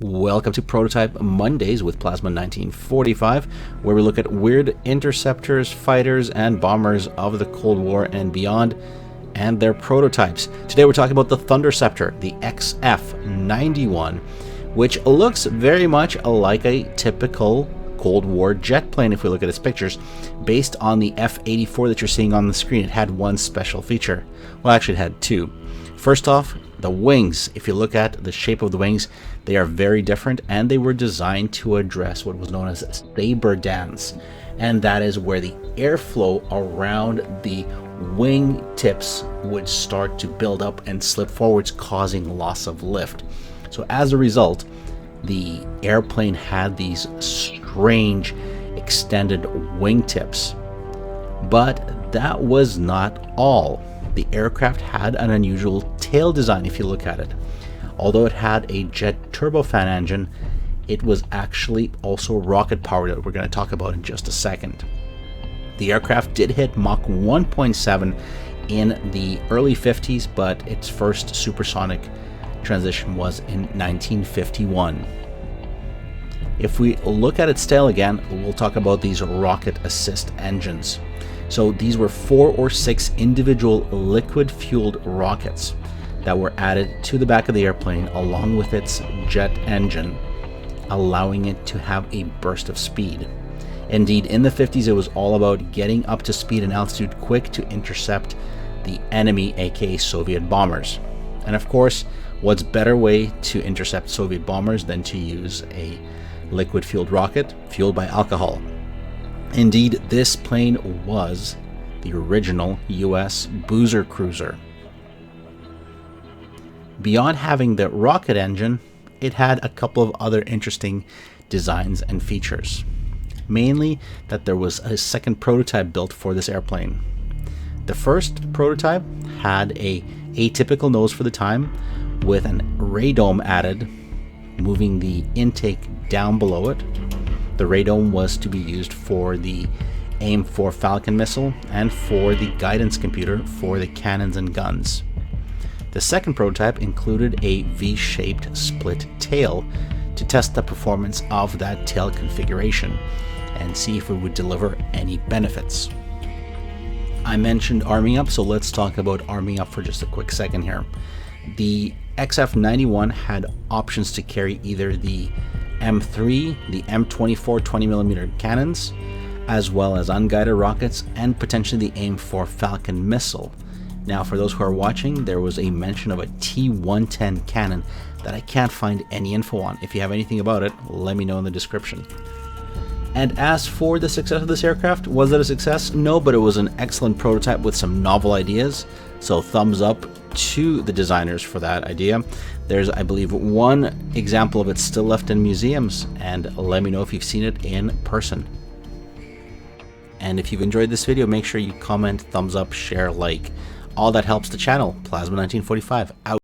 Welcome to Prototype Mondays with Plasma 1945, where we look at weird interceptors, fighters, and bombers of the Cold War and beyond, and their prototypes. Today we're talking about the thunderceptor, the XF-91, which looks very much like a typical Cold War jet plane if we look at its pictures. Based on the F-84 that you're seeing on the screen, it had one special feature. Well, actually it had two. First off, the wings. If you look at the shape of the wings, they are very different, and they were designed to address what was known as saber dance, and that is where the airflow around the wing tips would start to build up and slip forwards, causing loss of lift. So as a result, the airplane had these strange extended wingtips. But that was not all. The aircraft had an unusual tail design if you look at it. Although it had a jet turbofan engine, it was actually also rocket powered, that we're going to talk about in just a second. The aircraft did hit Mach 1.7 in the early 50s, but its first supersonic transition was in 1951. If we look at its tail again, we'll talk about these rocket assist engines. So these were 4 or 6 individual liquid-fueled rockets that were added to the back of the airplane along with its jet engine, allowing it to have a burst of speed. Indeed, in the 50s, it was all about getting up to speed and altitude quick to intercept the enemy, aka Soviet bombers. And of course, what's better way to intercept Soviet bombers than to use a liquid-fueled rocket fueled by alcohol? Indeed, this plane was the original US boozer cruiser. Beyond having the rocket engine, it had a couple of other interesting designs and features. Mainly that there was a second prototype built for this airplane. The first prototype had a atypical nose for the time, with an radome added, moving the intake down below it. The radome was to be used for the AIM-4 Falcon missile and for the guidance computer for the cannons and guns. The second prototype included a V-shaped split tail to test the performance of that tail configuration and see if it would deliver any benefits. I mentioned arming up, so let's talk about arming up for just a quick second here. The XF-91 had options to carry either the M3, the M24 20mm cannons, as well as unguided rockets and potentially the AIM-4 Falcon missile. Now, for those who are watching, there was a mention of a T-110 cannon that I can't find any info on. If you have anything about it, let me know in the description. And as for the success of this aircraft, was it a success? No, but it was an excellent prototype with some novel ideas. So thumbs up to the designers for that idea. There's, I believe, one example of it still left in museums, and let me know if you've seen it in person. And if you've enjoyed this video, make sure you comment, thumbs up, share, like. All that helps the channel. Plasma 1945 out.